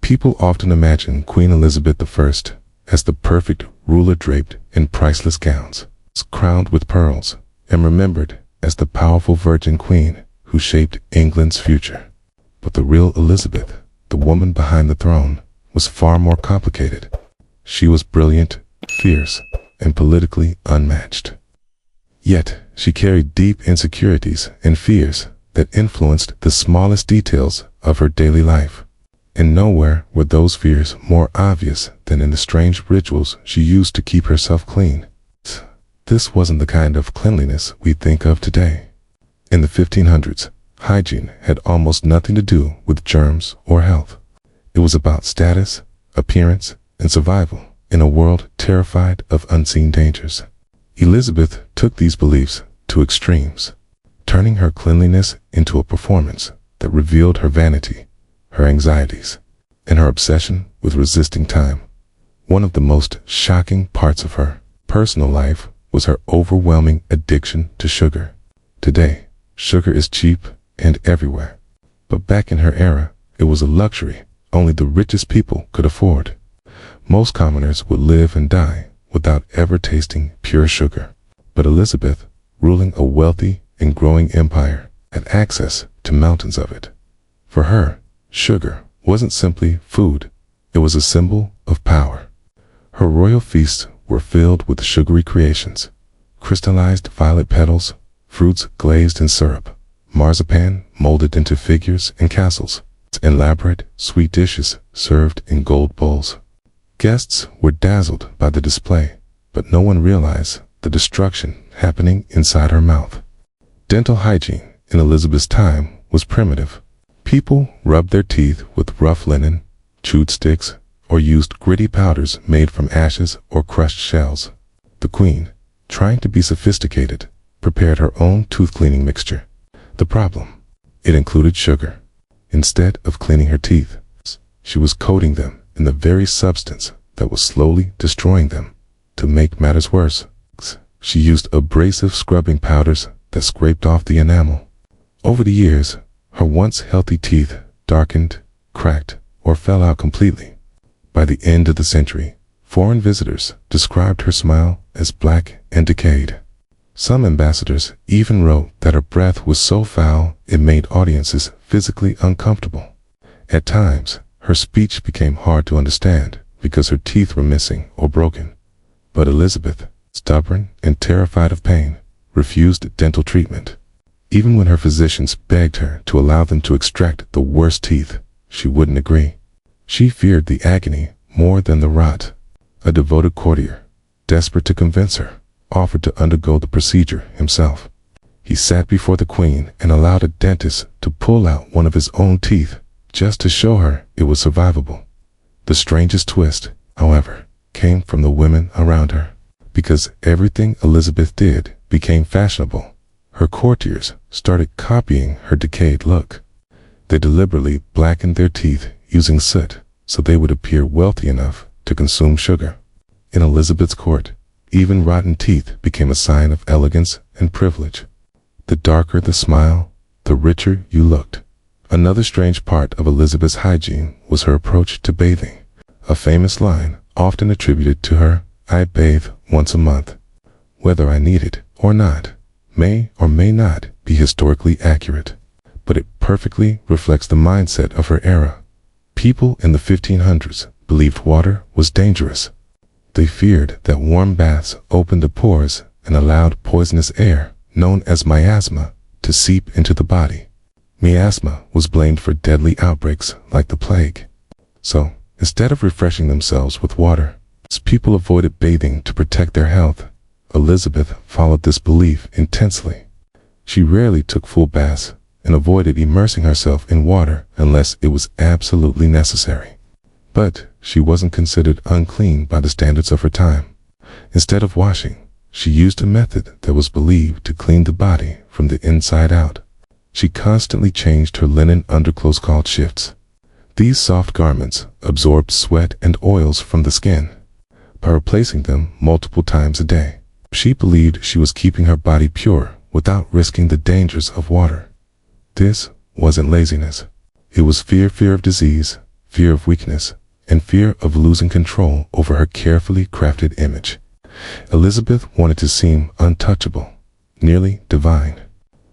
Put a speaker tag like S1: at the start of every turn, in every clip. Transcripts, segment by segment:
S1: People often imagine Queen Elizabeth I as the perfect ruler draped in priceless gowns, crowned with pearls, and remembered as the powerful virgin queen who shaped England's future. But the real Elizabeth, the woman behind the throne, was far more complicated. She was brilliant, fierce, and politically unmatched. Yet, she carried deep insecurities and fears that influenced the smallest details of her daily life. And nowhere were those fears more obvious than in the strange rituals she used to keep herself clean. This wasn't the kind of cleanliness we think of today. In the 1500s, hygiene had almost nothing to do with germs or health. It was about status, appearance, and survival in a world terrified of unseen dangers. Elizabeth took these beliefs to extremes, turning her cleanliness into a performance that revealed her vanity, her anxieties, and her obsession with resisting time. One of the most shocking parts of her personal life was her overwhelming addiction to sugar. Today, sugar is cheap and everywhere. But back in her era, it was a luxury only the richest people could afford. Most commoners would live and die without ever tasting pure sugar. But Elizabeth, ruling a wealthy and growing empire, had access to mountains of it. For her, sugar wasn't simply food, it was a symbol of power. Her royal feasts were filled with sugary creations, crystallized violet petals, fruits glazed in syrup, marzipan molded into figures and castles, and elaborate sweet dishes served in gold bowls. Guests were dazzled by the display, but no one realized the destruction happening inside her mouth. Dental hygiene in Elizabeth's time was primitive. People rubbed their teeth with rough linen, chewed sticks, or used gritty powders made from ashes or crushed shells. The queen, trying to be sophisticated, prepared her own tooth cleaning mixture. The problem? It included sugar. Instead of cleaning her teeth, she was coating them in the very substance that was slowly destroying them. To make matters worse, she used abrasive scrubbing powders that scraped off the enamel. Over the years, her once healthy teeth darkened, cracked, or fell out completely. By the end of the century, foreign visitors described her smile as black and decayed. Some ambassadors even wrote that her breath was so foul it made audiences physically uncomfortable. At times, her speech became hard to understand because her teeth were missing or broken. But Elizabeth, stubborn and terrified of pain, refused dental treatment. Even when her physicians begged her to allow them to extract the worst teeth, she wouldn't agree. She feared the agony more than the rot. A devoted courtier, desperate to convince her, offered to undergo the procedure himself. He sat before the queen and allowed a dentist to pull out one of his own teeth just to show her it was survivable. The strangest twist, however, came from the women around her. Because everything Elizabeth did became fashionable, her courtiers started copying her decayed look. They deliberately blackened their teeth using soot so they would appear wealthy enough to consume sugar. In Elizabeth's court, even rotten teeth became a sign of elegance and privilege. The darker the smile, the richer you looked. Another strange part of Elizabeth's hygiene was her approach to bathing. A famous line, often attributed to her, "I bathe once a month. Whether I need it or not," may or may not be historically accurate, but it perfectly reflects the mindset of her era. People in the 1500s believed water was dangerous. They feared that warm baths opened the pores and allowed poisonous air, known as miasma, to seep into the body. Miasma was blamed for deadly outbreaks like the plague. So, instead of refreshing themselves with water, people avoided bathing to protect their health. Elizabeth followed this belief intensely. She rarely took full baths and avoided immersing herself in water unless it was absolutely necessary. But she wasn't considered unclean by the standards of her time. Instead of washing, she used a method that was believed to clean the body from the inside out. She constantly changed her linen underclothes called shifts. These soft garments absorbed sweat and oils from the skin. By replacing them multiple times a day, she believed she was keeping her body pure without risking the dangers of water. This wasn't laziness. It was fear of disease, fear of weakness, and fear of losing control over her carefully crafted image. Elizabeth wanted to seem untouchable, nearly divine.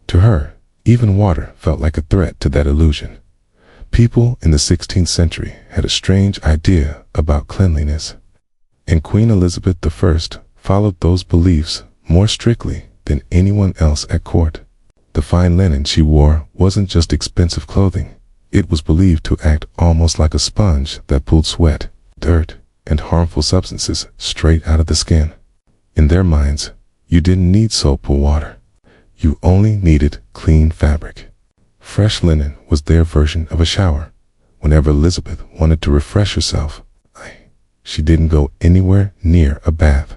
S1: To her, even water felt like a threat to that illusion. People in the 16th century had a strange idea about cleanliness, and Queen Elizabeth I followed those beliefs more strictly than anyone else at court. The fine linen she wore wasn't just expensive clothing. It was believed to act almost like a sponge that pulled sweat, dirt, and harmful substances straight out of the skin. In their minds, you didn't need soap or water. You only needed clean fabric. Fresh linen was their version of a shower. Whenever Elizabeth wanted to refresh herself, she didn't go anywhere near a bath.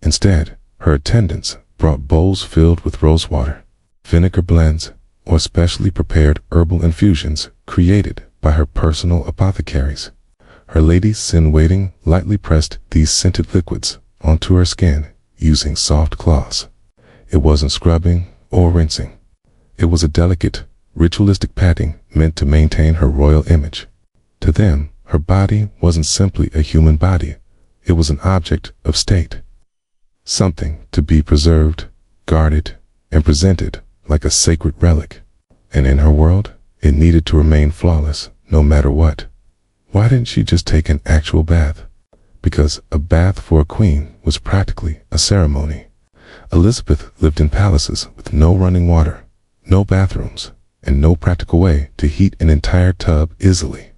S1: Instead, her attendants brought bowls filled with rosewater, vinegar blends, or specially prepared herbal infusions created by her personal apothecaries. Her ladies-in-waiting lightly pressed these scented liquids onto her skin using soft cloths. It wasn't scrubbing or rinsing. It was a delicate, ritualistic patting meant to maintain her royal image. To them, her body wasn't simply a human body. It was an object of state. Something to be preserved, guarded, and presented like a sacred relic. And in her world, it needed to remain flawless, no matter what. Why didn't she just take an actual bath? Because a bath for a queen was practically a ceremony. Elizabeth lived in palaces with no running water, no bathrooms, and no practical way to heat an entire tub easily.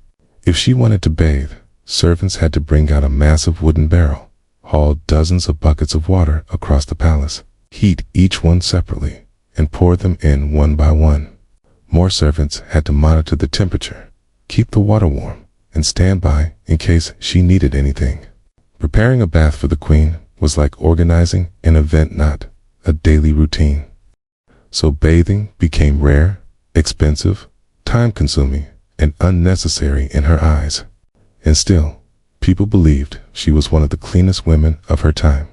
S1: If she wanted to bathe, servants had to bring out a massive wooden barrel, haul dozens of buckets of water across the palace, heat each one separately, and pour them in one by one. More servants had to monitor the temperature, keep the water warm, and stand by in case she needed anything. Preparing a bath for the queen was like organizing an event, not a daily routine. So bathing became rare, expensive, time-consuming, and unnecessary in her eyes. And still, people believed she was one of the cleanest women of her time.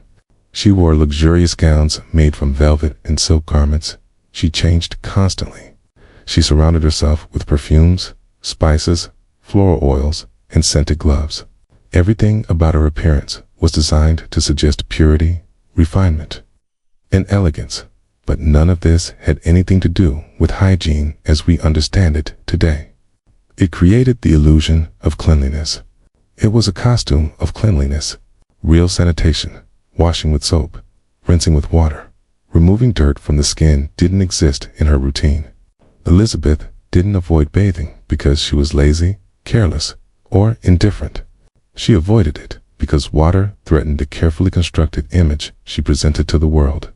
S1: She wore luxurious gowns made from velvet and silk garments. She changed constantly. She surrounded herself with perfumes, spices, floral oils, and scented gloves. Everything about her appearance was designed to suggest purity, refinement, and elegance. But none of this had anything to do with hygiene as we understand it today. It created the illusion of cleanliness. It was a costume of cleanliness. Real sanitation, washing with soap, rinsing with water, removing dirt from the skin didn't exist in her routine. Elizabeth didn't avoid bathing because she was lazy, careless, or indifferent. She avoided it because water threatened the carefully constructed image she presented to the world.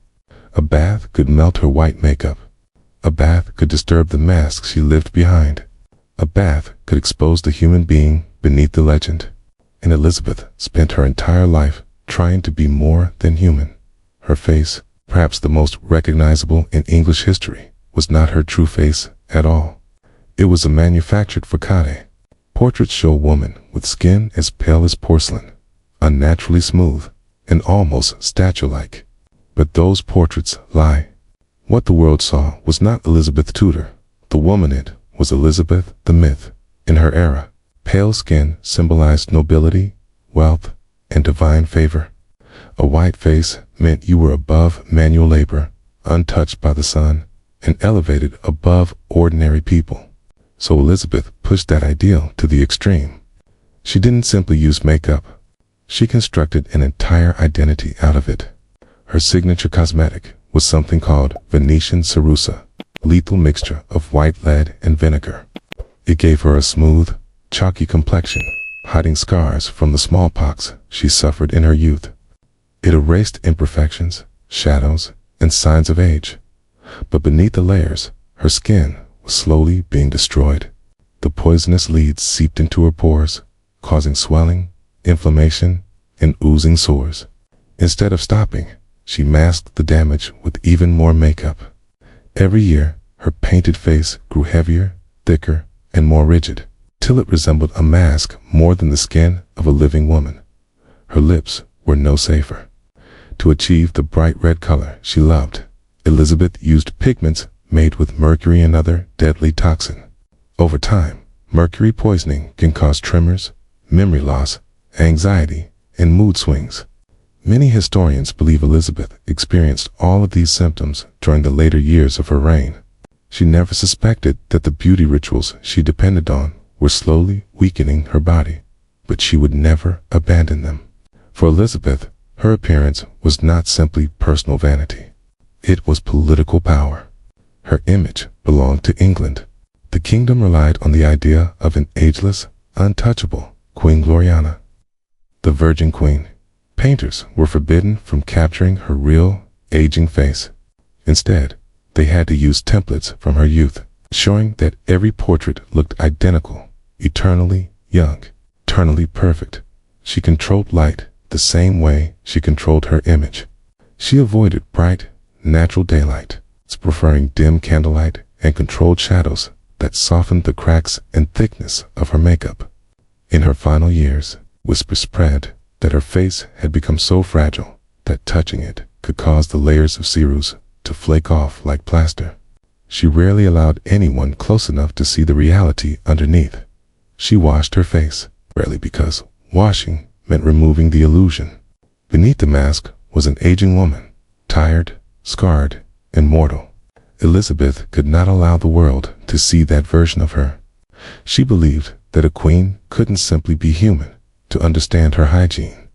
S1: A bath could melt her white makeup. A bath could disturb the mask she lived behind. A bath could expose the human being beneath the legend. And Elizabeth spent her entire life trying to be more than human. Her face, perhaps the most recognizable in English history, was not her true face at all. It was a manufactured facade. Portraits show a woman with skin as pale as porcelain, unnaturally smooth, and almost statue-like. But those portraits lie. What the world saw was not Elizabeth Tudor. The woman it was Elizabeth the myth. In her era, pale skin symbolized nobility, wealth, and divine favor. A white face meant you were above manual labor, untouched by the sun, and elevated above ordinary people. So Elizabeth pushed that ideal to the extreme. She didn't simply use makeup. She constructed an entire identity out of it. Her signature cosmetic was something called Venetian cerussa, a lethal mixture of white lead and vinegar. It gave her a smooth, chalky complexion, hiding scars from the smallpox she suffered in her youth. It erased imperfections, shadows, and signs of age. But beneath the layers, her skin was slowly being destroyed. The poisonous leads seeped into her pores, causing swelling, inflammation, and oozing sores. Instead of stopping, she masked the damage with even more makeup. Every year, her painted face grew heavier, thicker, and more rigid, till it resembled a mask more than the skin of a living woman. Her lips were no safer. To achieve the bright red color she loved, Elizabeth used pigments made with mercury and other deadly toxin. Over time, Mercury poisoning can cause tremors, memory loss, anxiety, and mood swings. Many historians believe Elizabeth experienced all of these symptoms during the later years of her reign. She never suspected that the beauty rituals she depended on were slowly weakening her body, but she would never abandon them. For Elizabeth, her appearance was not simply personal vanity. It was political power. Her image belonged to England. The kingdom relied on the idea of an ageless, untouchable Queen Gloriana, the Virgin Queen. Painters were forbidden from capturing her real, aging face. Instead, they had to use templates from her youth, showing that every portrait looked identical, eternally young, eternally perfect. She controlled light the same way she controlled her image. She avoided bright, natural daylight, preferring dim candlelight and controlled shadows that softened the cracks and thickness of her makeup. In her final years, whispers spread that her face had become so fragile that touching it could cause the layers of ceruse to flake off like plaster. She rarely allowed anyone close enough to see the reality underneath. She washed her face, rarely because washing meant removing the illusion. Beneath the mask was an aging woman, tired, scarred, and mortal. Elizabeth could not allow the world to see that version of her. She believed that a queen couldn't simply be human to understand her hygiene.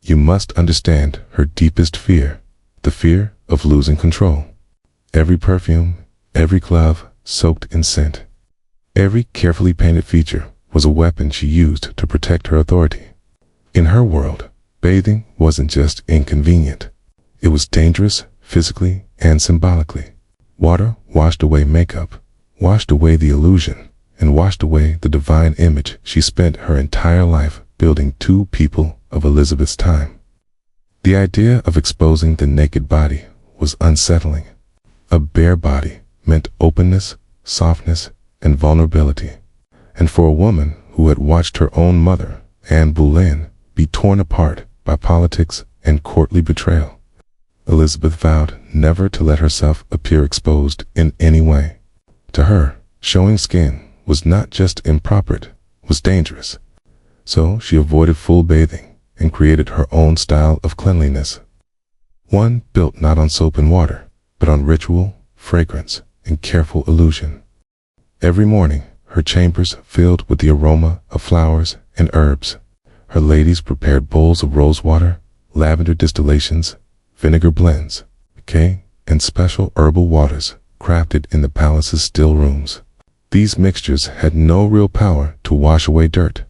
S1: You must understand her deepest fear, the fear of losing control. Every perfume, every glove soaked in scent, every carefully painted feature was a weapon she used to protect her authority. In her world, bathing wasn't just inconvenient. It was dangerous physically and symbolically. Water washed away makeup, washed away the illusion, and washed away the divine image she spent her entire life building. Two people of Elizabeth's time. The idea of exposing the naked body was unsettling. A bare body meant openness, softness, and vulnerability. And for a woman who had watched her own mother, Anne Boleyn, be torn apart by politics and courtly betrayal, Elizabeth vowed never to let herself appear exposed in any way. To her, showing skin was not just improper, it was dangerous. So she avoided full bathing and created her own style of cleanliness. One built not on soap and water, but on ritual, fragrance, and careful illusion. Every morning, her chambers filled with the aroma of flowers and herbs. Her ladies prepared bowls of rosewater, lavender distillations, vinegar blends, decay, and special herbal waters crafted in the palace's still rooms. These mixtures had no real power to wash away dirt.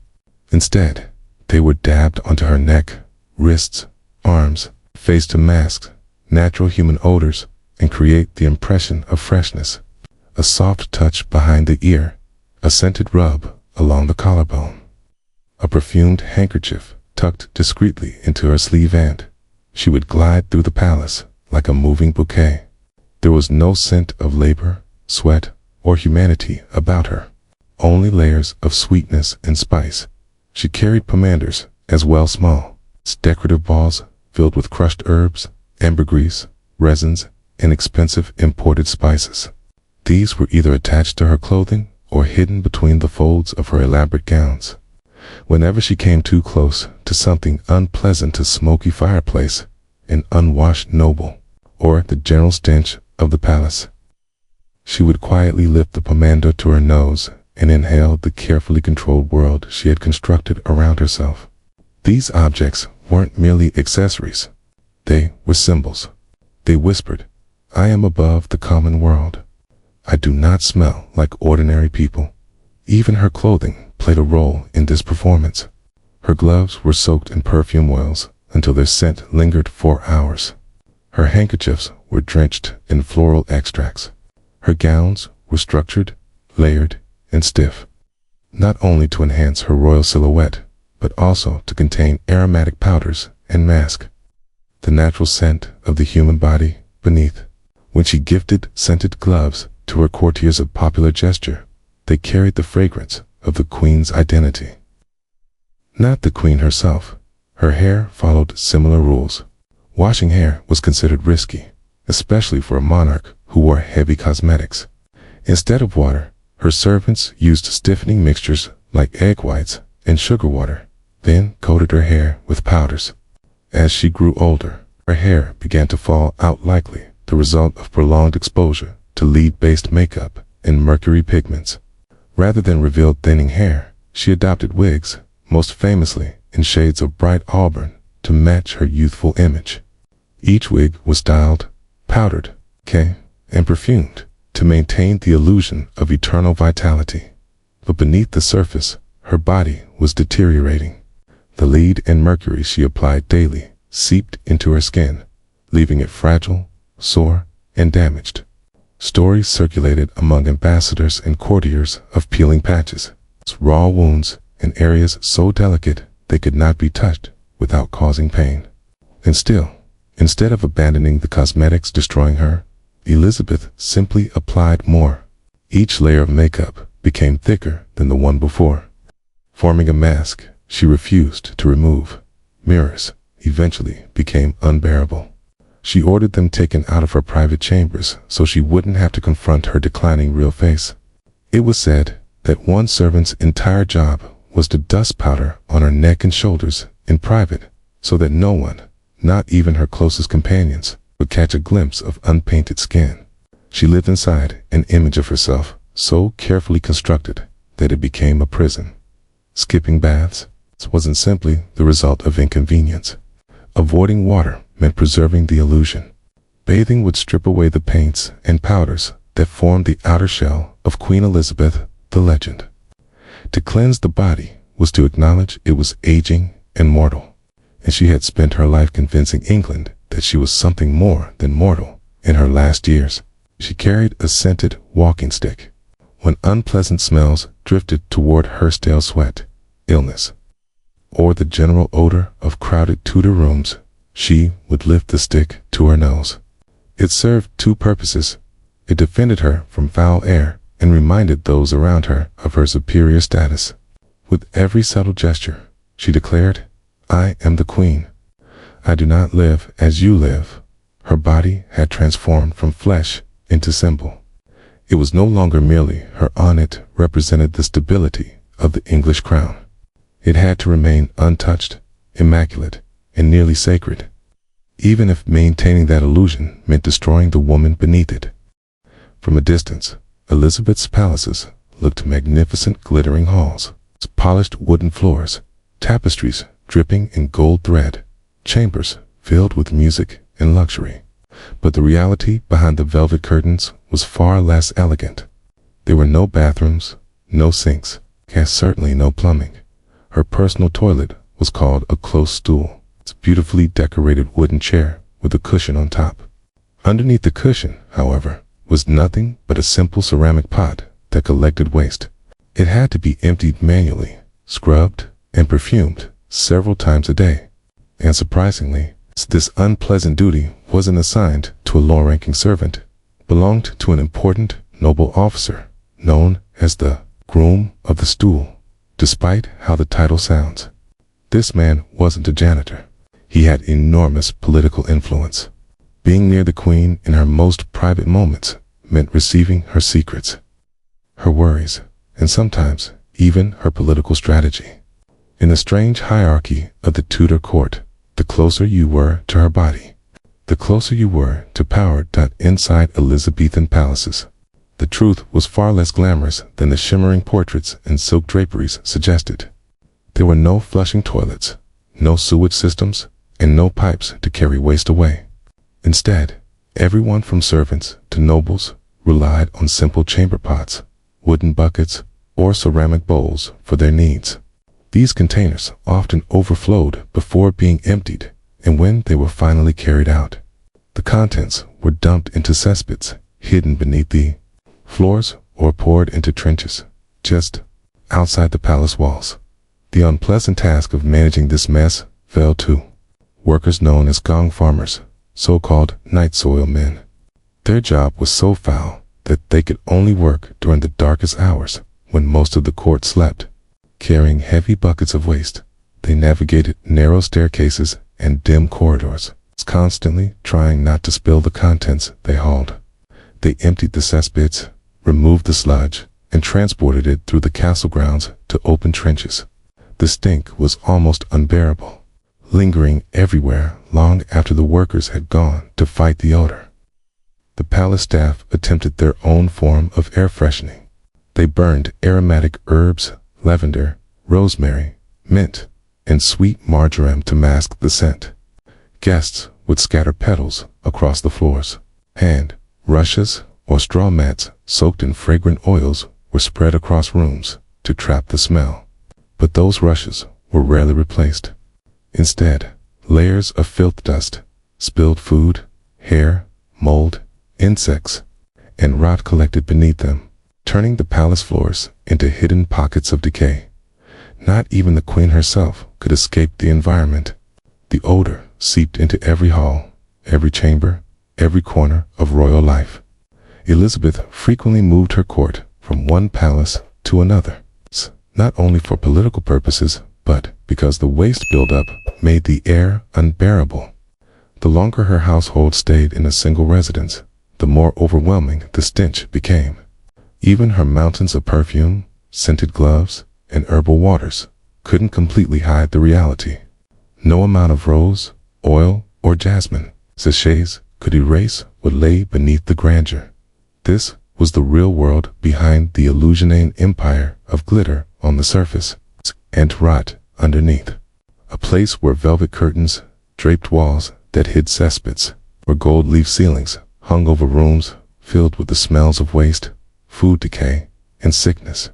S1: Instead, they were dabbed onto her neck, wrists, arms, face to mask natural human odors and create the impression of freshness. A soft touch behind the ear, a scented rub along the collarbone, a perfumed handkerchief tucked discreetly into her sleeve, and she would glide through the palace like a moving bouquet. There was no scent of labor, sweat, or humanity about her, only layers of sweetness and spice. She carried pomanders as well, small, decorative balls filled with crushed herbs, ambergris, resins, and expensive imported spices. These were either attached to her clothing or hidden between the folds of her elaborate gowns. Whenever she came too close to something unpleasant, a smoky fireplace, an unwashed noble, or the general stench of the palace, she would quietly lift the pomander to her nose and inhale the carefully controlled world she had constructed around herself. These objects weren't merely accessories. They were symbols. They whispered, "I am above the common world. I do not smell like ordinary people." Even her clothing played a role in this performance. Her gloves were soaked in perfume oils until their scent lingered for hours. Her handkerchiefs were drenched in floral extracts. Her gowns were structured, layered, and stiff, not only to enhance her royal silhouette, but also to contain aromatic powders and mask the natural scent of the human body beneath. When she gifted scented gloves to her courtiers of popular gesture, they carried the fragrance of the queen's identity. Not the queen herself. Her hair followed similar rules. Washing hair was considered risky, especially for a monarch who wore heavy cosmetics. Instead of water, Her servants used stiffening mixtures like egg whites and sugar water, then coated her hair with powders. As she grew older, her hair began to fall out, likely the result of prolonged exposure to lead-based makeup and mercury pigments. Rather than reveal thinning hair, she adopted wigs, most famously in shades of bright auburn, to match her youthful image. Each wig was styled, powdered, decay, and perfumed to maintain the illusion of eternal vitality. But beneath the surface, her body was deteriorating. The lead and mercury she applied daily seeped into her skin, leaving it fragile, sore, and damaged. Stories circulated among ambassadors and courtiers of peeling patches, raw wounds in areas so delicate they could not be touched without causing pain. And still, instead of abandoning the cosmetics destroying her, Elizabeth simply applied more. Each layer of makeup became thicker than the one before, forming a mask she refused to remove. Mirrors eventually became unbearable. She ordered them taken out of her private chambers so she wouldn't have to confront her declining real face. It was said that one servant's entire job was to dust powder on her neck and shoulders in private so that no one, not even her closest companions, would catch a glimpse of unpainted skin. She lived inside an image of herself so carefully constructed that it became a prison. Skipping baths wasn't simply the result of inconvenience. Avoiding water meant preserving the illusion. Bathing would strip away the paints and powders that formed the outer shell of Queen Elizabeth, the legend. To cleanse the body was to acknowledge it was aging and mortal, and she had spent her life convincing England that she was something more than mortal. In her last years, she carried a scented walking stick. When unpleasant smells drifted toward her stale sweat, illness, or the general odor of crowded Tudor rooms, she would lift the stick to her nose. It served two purposes. It defended her from foul air and reminded those around her of her superior status. With every subtle gesture, she declared, "I am the Queen. I do not live as you live." Her body had transformed from flesh into symbol. It was no longer merely her on it represented the stability of the English crown. It had to remain untouched, immaculate, and nearly sacred, even if maintaining that illusion meant destroying the woman beneath it. From a distance, Elizabeth's palaces looked magnificent, glittering halls, polished wooden floors, tapestries dripping in gold thread, chambers filled with music and luxury. But the reality behind the velvet curtains was far less elegant. There were no bathrooms, no sinks, and certainly no plumbing. Her personal toilet was called a close stool. It's a beautifully decorated wooden chair with a cushion on top. Underneath the cushion, however, was nothing but a simple ceramic pot that collected waste. It had to be emptied manually, scrubbed, and perfumed several times a day. And surprisingly, this unpleasant duty wasn't assigned to a low-ranking servant. It belonged to an important noble officer known as the Groom of the Stool. Despite how the title sounds, this man wasn't a janitor. He had enormous political influence. Being near the Queen in her most private moments meant receiving her secrets, her worries, and sometimes even her political strategy. In the strange hierarchy of the Tudor court, the closer you were to her body, the closer you were to power. Inside Elizabethan palaces, the truth was far less glamorous than the shimmering portraits and silk draperies suggested. There were no flushing toilets, no sewage systems, and no pipes to carry waste away. Instead, everyone from servants to nobles relied on simple chamber pots, wooden buckets, or ceramic bowls for their needs. These containers often overflowed before being emptied, and when they were finally carried out, the contents were dumped into cesspits hidden beneath the floors or poured into trenches just outside the palace walls. The unpleasant task of managing this mess fell to workers known as gong farmers, so-called night soil men. Their job was so foul that they could only work during the darkest hours when most of the court slept. Carrying heavy buckets of waste, they navigated narrow staircases and dim corridors, constantly trying not to spill the contents they hauled. They emptied the cesspits, removed the sludge, and transported it through the castle grounds to open trenches. The stink was almost unbearable, lingering everywhere long after the workers had gone to fight the odor. The palace staff attempted their own form of air freshening. They burned aromatic herbs, lavender, rosemary, mint, and sweet marjoram to mask the scent. Guests would scatter petals across the floors. Hand, rushes, or straw mats soaked in fragrant oils were spread across rooms to trap the smell. But those rushes were rarely replaced. Instead, layers of filth dust, spilled food, hair, mold, insects, and rot collected beneath them, turning the palace floors into hidden pockets of decay. Not even the queen herself could escape the environment. The odor seeped into every hall, every chamber, every corner of royal life. Elizabeth frequently moved her court from one palace to another, not only for political purposes, but because the waste buildup made the air unbearable. The longer her household stayed in a single residence, the more overwhelming the stench became. Even her mountains of perfume, scented gloves, and herbal waters couldn't completely hide the reality. No amount of rose, oil, or jasmine sachets could erase what lay beneath the grandeur. This was the real world behind the Elizabethan empire of glitter on the surface and rot underneath. A place where velvet curtains draped walls that hid cesspits, where gold leaf ceilings hung over rooms filled with the smells of waste, food decay, and sickness.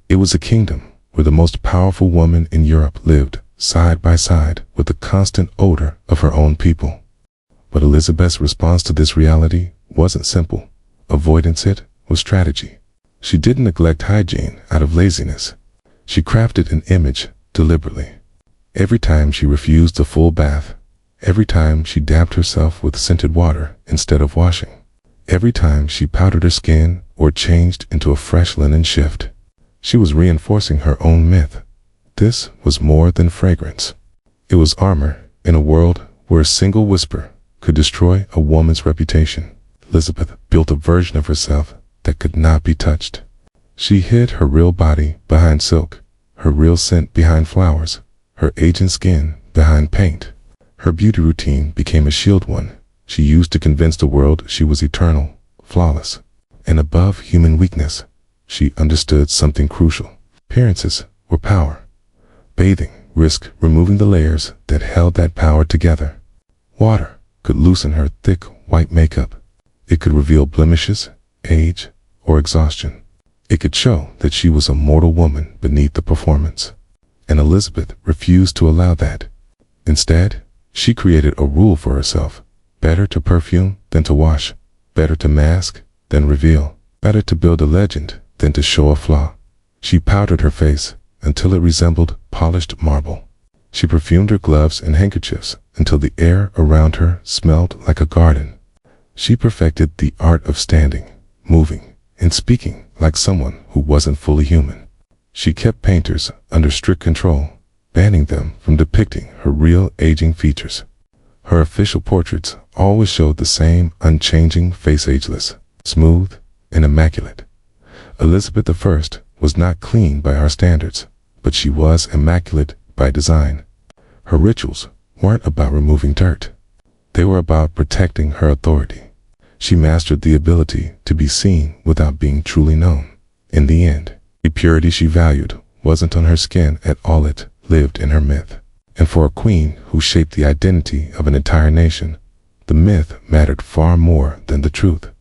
S1: It was a kingdom where the most powerful woman in Europe lived side by side with the constant odor of her own people. But Elizabeth's response to this reality wasn't simple. Avoidance it was strategy. She didn't neglect hygiene out of laziness. She crafted an image deliberately. Every time she refused a full bath, every time she dabbed herself with scented water instead of washing, every time she powdered her skin or changed into a fresh linen shift, she was reinforcing her own myth. This was more than fragrance. It was armor in a world where a single whisper could destroy a woman's reputation. Elizabeth built a version of herself that could not be touched. She hid her real body behind silk, her real scent behind flowers, her aging skin behind paint. Her beauty routine became a shield one she used to convince the world she was eternal, flawless, and above human weakness. She understood something crucial. Appearances were power. Bathing risked removing the layers that held that power together. Water could loosen her thick white makeup. It could reveal blemishes, age, or exhaustion. It could show that she was a mortal woman beneath the performance. And Elizabeth refused to allow that. Instead, she created a rule for herself: better to perfume than to wash, better to mask than reveal, better to build a legend than to show a flaw. She powdered her face until it resembled polished marble. She perfumed her gloves and handkerchiefs until the air around her smelled like a garden. She perfected the art of standing, moving, and speaking like someone who wasn't fully human. She kept painters under strict control, banning them from depicting her real aging features. Her official portraits always showed the same unchanging face, ageless, smooth, and immaculate. Elizabeth I was not clean by our standards, but she was immaculate by design. Her rituals weren't about removing dirt. They were about protecting her authority. She mastered the ability to be seen without being truly known. In the end, the purity she valued wasn't on her skin at all, it lived in her myth. And for a queen who shaped the identity of an entire nation, the myth mattered far more than the truth.